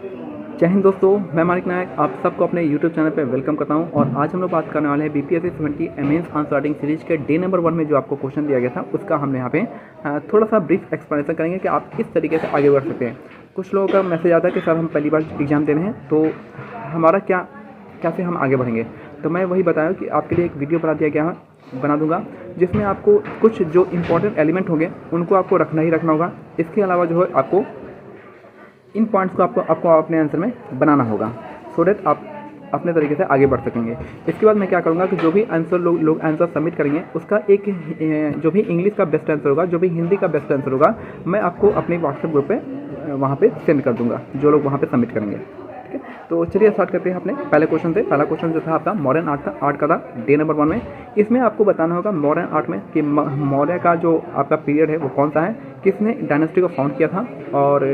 जय हिंद दोस्तों, मैं मानिक नायक आप सबको अपने YouTube चैनल पे वेलकम करता हूं। और आज हम लोग बात करने वाले हैं BPSC 70 mains answer writing series के डे नंबर 1 में जो आपको क्वेश्चन दिया गया था उसका हम यहाँ पे थोड़ा सा ब्रीफ एक्सप्लेनेशन करेंगे कि आप किस तरीके से आगे बढ़ सकते हैं। कुछ लोगों का मैसेज आता है कि सर हम पहली बार एग्जाम दे रहे हैं तो हमारा कैसे हम आगे बढ़ेंगे। तो मैं वही बताया कि आपके लिए एक वीडियो बना दूंगा जिसमें आपको कुछ जो इंपॉर्टेंट एलिमेंट होंगे उनको आपको रखना ही रखना होगा। इसके अलावा जो है आपको इन पॉइंट्स को आपको अपने आंसर में बनाना होगा सो डेट आप अपने तरीके से आगे बढ़ सकेंगे। इसके बाद मैं क्या करूँगा कि जो भी आंसर लोग आंसर सबमिट करेंगे उसका एक जो भी इंग्लिश का बेस्ट आंसर होगा, जो भी हिंदी का बेस्ट आंसर होगा, मैं आपको अपने व्हाट्सएप ग्रुप पे वहाँ पे सेंड कर दूँगा जो लोग वहाँ पे सबमिट करेंगे। ठीक है, तो चलिए स्टार्ट करते हैं अपने पहले क्वेश्चन से। पहला क्वेश्चन जो था आपका मॉडर्न आर्ट का था डे नंबर 1 में। इसमें आपको बताना होगा मॉडर्न आर्ट में कि मौर्य का जो आपका पीरियड है वो कौन सा है, किसने डायनेस्टी को फाउंड किया था, और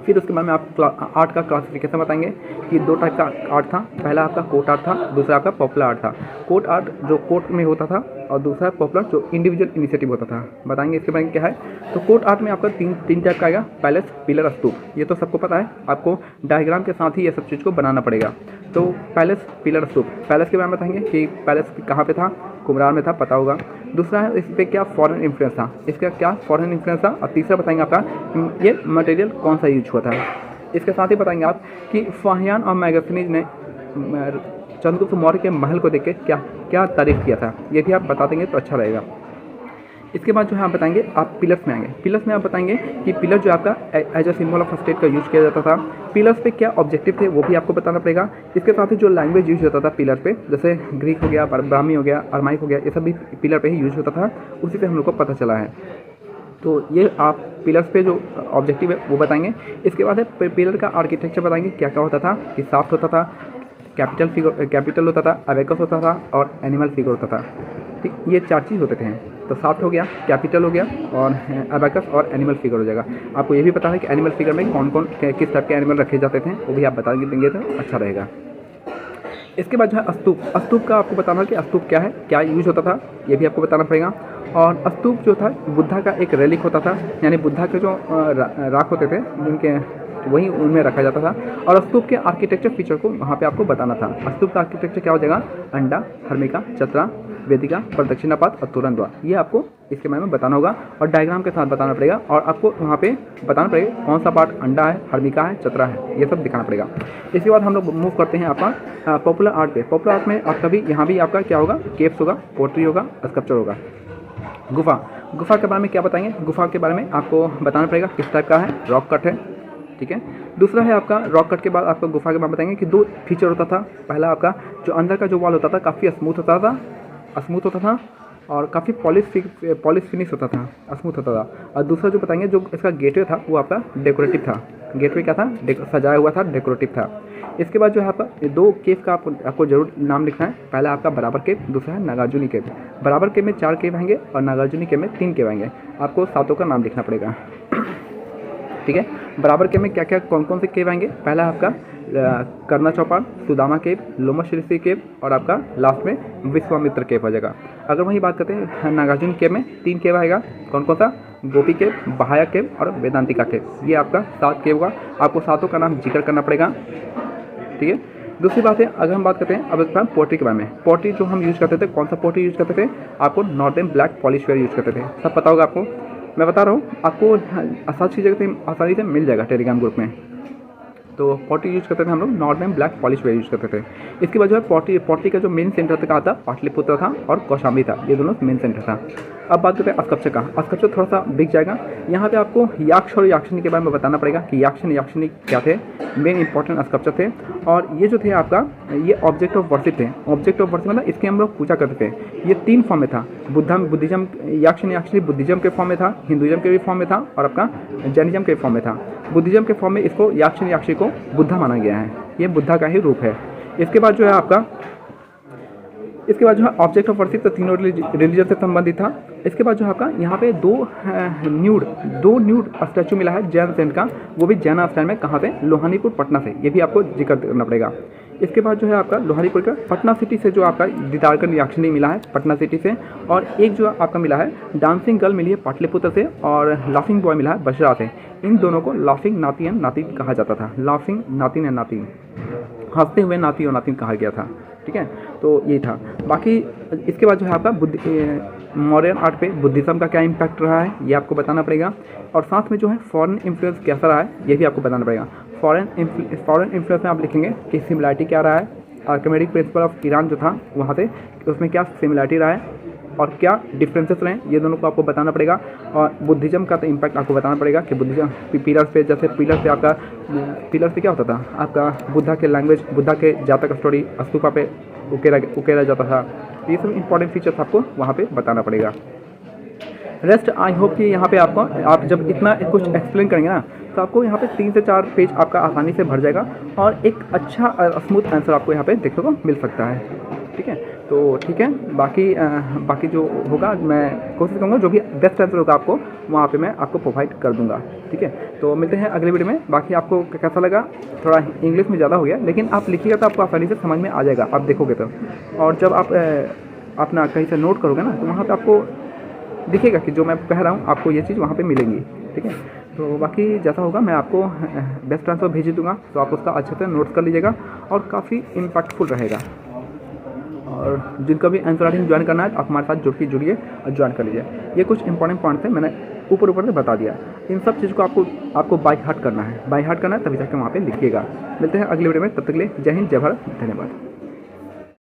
फिर उसके बाद में आप आर्ट का क्लासिफिकेशन बताएंगे कि दो टाइप का आर्ट था। पहला आपका कोर्ट आर्ट था, दूसरा आपका पॉपुलर आर्ट था। कोर्ट आर्ट जो कोर्ट में होता था और दूसरा पॉपुलर जो इंडिविजुअल इनिशिएटिव होता था। बताएंगे इसके बारे में क्या है। तो कोर्ट आर्ट में आपका तीन टाइप का आएगा, पैलेस, पिलर, स्तूप। ये तो सबको पता है, आपको डायग्राम के साथ ही ये सब चीज़ को बनाना पड़ेगा। तो पैलेस, पिलर, स्तूप। पैलेस के बारे में बताएंगे कि पैलेस कहाँ पे था, कुमरान में था, पता होगा। दूसरा है इस पर क्या फॉरेन इन्फ्लुएंस था, इसका क्या फॉरेन इन्फ्लुएंस था। और तीसरा बताएंगे आपका ये मटेरियल कौन सा यूज हुआ था। इसके साथ ही बताएंगे आप कि फाहियान और मैगस्थनीज ने चंद्रगुप्त मौर्य के महल को देख के क्या तारीफ किया था, ये भी आप बता देंगे तो अच्छा रहेगा। इसके बाद जो है आप बताएंगे आप पिलर्स में आएंगे। पिलर्स में आप बताएंगे कि पिलर जो आपका as a symbol of state का यूज़ किया जाता था। पिलर्स पे क्या ऑब्जेक्टिव थे वो भी आपको बताना पड़ेगा। इसके साथ ही जो लैंग्वेज यूज होता था पिलर पे, जैसे ग्रीक हो गया, ब्राह्मी हो गया, अरमाइक हो गया, ये सब भी पिलर पे ही यूज होता था। उसी से हम लोग को पता चला है। तो ये आप पिलर्स पे जो ऑब्जेक्टिव है वो बताएंगे। इसके बाद है पिलर का आर्किटेक्चर बताएंगे क्या क्या होता था, कि साफ्ट होता था, कैपिटल होता था, अबेकस होता था और एनिमल फिगर होता था। ठीक, ये 4 चीज़ होते थे। तो साफ्ट हो गया, कैपिटल हो गया और अबेकस और एनिमल फिगर हो जाएगा। आपको ये भी पता है कि एनिमल फिगर में कौन कौन किस टाइप के एनिमल रखे जाते थे, वो भी आप बता देंगे तो अच्छा रहेगा। इसके बाद जो है स्तूप। स्तूप का आपको बताना है कि स्तूप क्या है, क्या यूज होता था, ये भी आपको बताना पड़ेगा। और स्तूप जो था बुद्धा का एक रेलिक होता था, यानी बुद्धा के जो राख होते थे जिनके वही उनमें रखा जाता था। और स्तूप के आर्किटेक्चर फीचर को वहाँ पे आपको बताना था। स्तूप का आर्किटेक्चर क्या हो जाएगा, अंडा, हर्मिका, चतरा, वेदिका, प्रदक्षिणापात और तोरण द्वार। ये आपको इसके बारे में बताना होगा और डायग्राम के साथ बताना पड़ेगा। और आपको वहाँ पे बताना पड़ेगा कौन सा पार्ट अंडा है, हर्मिका है, चतरा है, ये सब दिखाना पड़ेगा। इसके बाद हम लोग मूव करते हैं आपका पॉपुलर आर्ट पे। पॉपुलर आर्ट में आपका भी यहाँ भी आपका क्या होगा, केव्स होगा, पोट्री होगा, स्कल्पचर होगा। गुफा के बारे में क्या बताएंगे, गुफा के बारे में आपको बताना पड़ेगा किस टाइप का है, रॉक कट है। ठीक है, दूसरा है आपका रॉक कट के बाद आपको गुफा के बारे में बताएंगे कि 2 फीचर होता था। पहला आपका जो अंदर का जो वॉल होता था काफ़ी स्मूथ होता था और काफ़ी पॉलिश फिनिश होता था, स्मूथ होता था। और दूसरा जो बताएंगे जो इसका गेटवे था वो आपका डेकोरेटिव था। गेटवे क्या था, सजाया हुआ था, डेकोरेटिव था। इसके बाद जो है आपका 2 केव का आपको जरूर नाम लिखना है। पहला आपका बराबर केव, दूसरा है नागार्जुनी केव। बराबर केव में 4 केव आएंगे और नागार्जुनी केव में 3 केव आएंगे। आपको सातों का नाम लिखना पड़ेगा। ठीक है, बराबर केव में क्या क्या कौन से केव आएंगे, पहला आपका कर्णा चौपाल, सुदामा केव, लोमश ऋषि केव और आपका लास्ट में विश्वामित्र केव आ जाएगा। अगर वही बात करते हैं नागार्जुन केव में 3 केव आएगा, कौन कौन सा, गोपी केव, बहाया केव और वेदांतिका केव। ये आपका 7 केव होगा। आपको सातों का नाम जिक्र करना पड़ेगा। ठीक है, दूसरी बात है अगर हम बात करते हैं अब इसमें पोट्री के बारे में। पोट्री जो हम यूज़ करते थे, कौन सा पोट्री यूज़ करते थे, आपको northern black polish ware use करते थे। सब पता होगा आपको, मैं बता रहा हूँ आपको आसानी से मिल जाएगा टेलीग्राम ग्रुप में। तो पोट्री यूज़ करते थे हम लोग, northern black polish ware use करते थे। इसके बाद जो है पोट्री का जो मेन सेंटर कहा था, पाटलिपुत्र था और कौशाम्बी था, ये दोनों मेन सेंटर था। अब बात करते हैं स्कल्पचर का। स्कल्पचर थोड़ा सा बिक जाएगा। यहाँ पे आपको याक्ष और याक्षिनी के बारे में बताना पड़ेगा कि याक्षिनी क्या थे, मेन इंपॉर्टेंट स्कल्पचर थे। और ये जो थे आपका ये ऑब्जेक्ट ऑफ वर्शिप थे। ऑब्जेक्ट ऑफ वर्शिप मतलब इसके हम लोग पूजा करते थे। ये 3 फॉर्म में था, बुद्धिज्म, याक्षिनी बुद्धिज्म के फॉर्म में था, हिंदुइज्म के भी फॉर्म में था और आपका जैनिज्म के फॉर्म में था। बुद्धिज्म के फॉर्म में इसको याक्षिनी को बुद्धा माना गया है, ये बुद्धा का ही रूप है। इसके बाद जो है आपका इसके बाद जो है ऑब्जेक्ट ऑफ वर्शिप, तो तीनों रिलीजन से संबंधित था। इसके बाद जो है आपका यहाँ पे दो न्यूड स्टैचू मिला है जैन सेंट का, वो भी जैन स्टाइल में, कहाँ से, लोहानीपुर पटना से, ये भी आपको जिक्र करना पड़ेगा। इसके बाद जो है आपका लोहानीपुर का पटना सिटी से जो आपका दीदारकर याक्षिणी मिला है पटना सिटी से, और एक जो आपका मिला है डांसिंग गर्ल मिली है पाटलिपुत्र से, और लाफिंग बॉय मिला है बसरा से। इन दोनों को लाफिंग नाती एंड नातिन कहा जाता था, लाफिंग नातिन एंड नातिन, हंसते हुए नाती और नातिन कहा गया था। ठीक है, तो ये था। बाकी इसके बाद जो है आपका मॉडर्न आर्ट पे बुद्धिज़्म का क्या इम्पैक्ट रहा है ये आपको बताना पड़ेगा, और साथ में जो है फॉरेन इन्फ्लुएंस कैसा रहा है ये भी आपको बताना पड़ेगा। फॉरेन इन्फ्लुएंस में आप लिखेंगे कि सिमिलरिटी क्या रहा है, आर्किमेडिक प्रिंसिपल ऑफ ईरान जो था वहाँ से, उसमें क्या सिमिलरिटी रहा है और क्या डिफरेंसेस रहे, ये दोनों को आपको बताना पड़ेगा। और बुद्धिज़्म का तो इम्पैक्ट आपको बताना पड़ेगा कि बुद्धिज़्म पिलर्स पे, जैसे पिलर पे क्या होता था आपका, बुद्धा के लैंग्वेज, बुद्धा के जातक स्टोरी स्तूपा पे उकेरा जाता था। ये सब इंपॉर्टेंट फीचर्स आपको वहाँ पे बताना पड़ेगा। रेस्ट आई होप कि यहाँ पे आपको, आप जब इतना कुछ एक्सप्लेन करेंगे ना तो आपको यहाँ पे 3 से 4 पेज आपका आसानी से भर जाएगा, और एक अच्छा स्मूथ आंसर आपको यहाँ पे देखने को मिल सकता है। ठीक है, तो ठीक है, बाकी जो होगा मैं कोशिश करूँगा जो भी बेस्ट आंसर होगा आपको वहाँ पे मैं आपको प्रोवाइड कर दूँगा। ठीक है, तो मिलते हैं अगले वीडियो में। बाकी आपको कैसा लगा, थोड़ा इंग्लिश में ज़्यादा हो गया, लेकिन आप लिखिएगा तो आपको आसानी से समझ में आ जाएगा, आप देखोगे तो। और जब आप अपना कहीं से नोट करोगे ना तो वहाँ पर आपको दिखेगा कि जो मैं कह रहा हूँ आपको ये चीज़ वहाँ पे मिलेंगी। ठीक है, तो बाकी जैसा होगा मैं आपको बेस्ट आंसर भेज दूँगा, तो आप उसका अच्छे से नोट कर लीजिएगा और काफ़ी इम्पैक्टफुल रहेगा। और जिनका भी आंसर राइटिंग ज्वाइन करना है आप हमारे साथ जुड़िए और ज्वाइन कर लीजिए। ये कुछ इंपॉर्टेंट पॉइंट्स हैं, मैंने ऊपर से बता दिया। इन सब चीज़ को आपको बाय हार्ट करना है, तभी जाकर वहाँ पे लिखिएगा। मिलते हैं अगले वीडियो में, तब तक के लिए जय हिंद, जय भारत, धन्यवाद।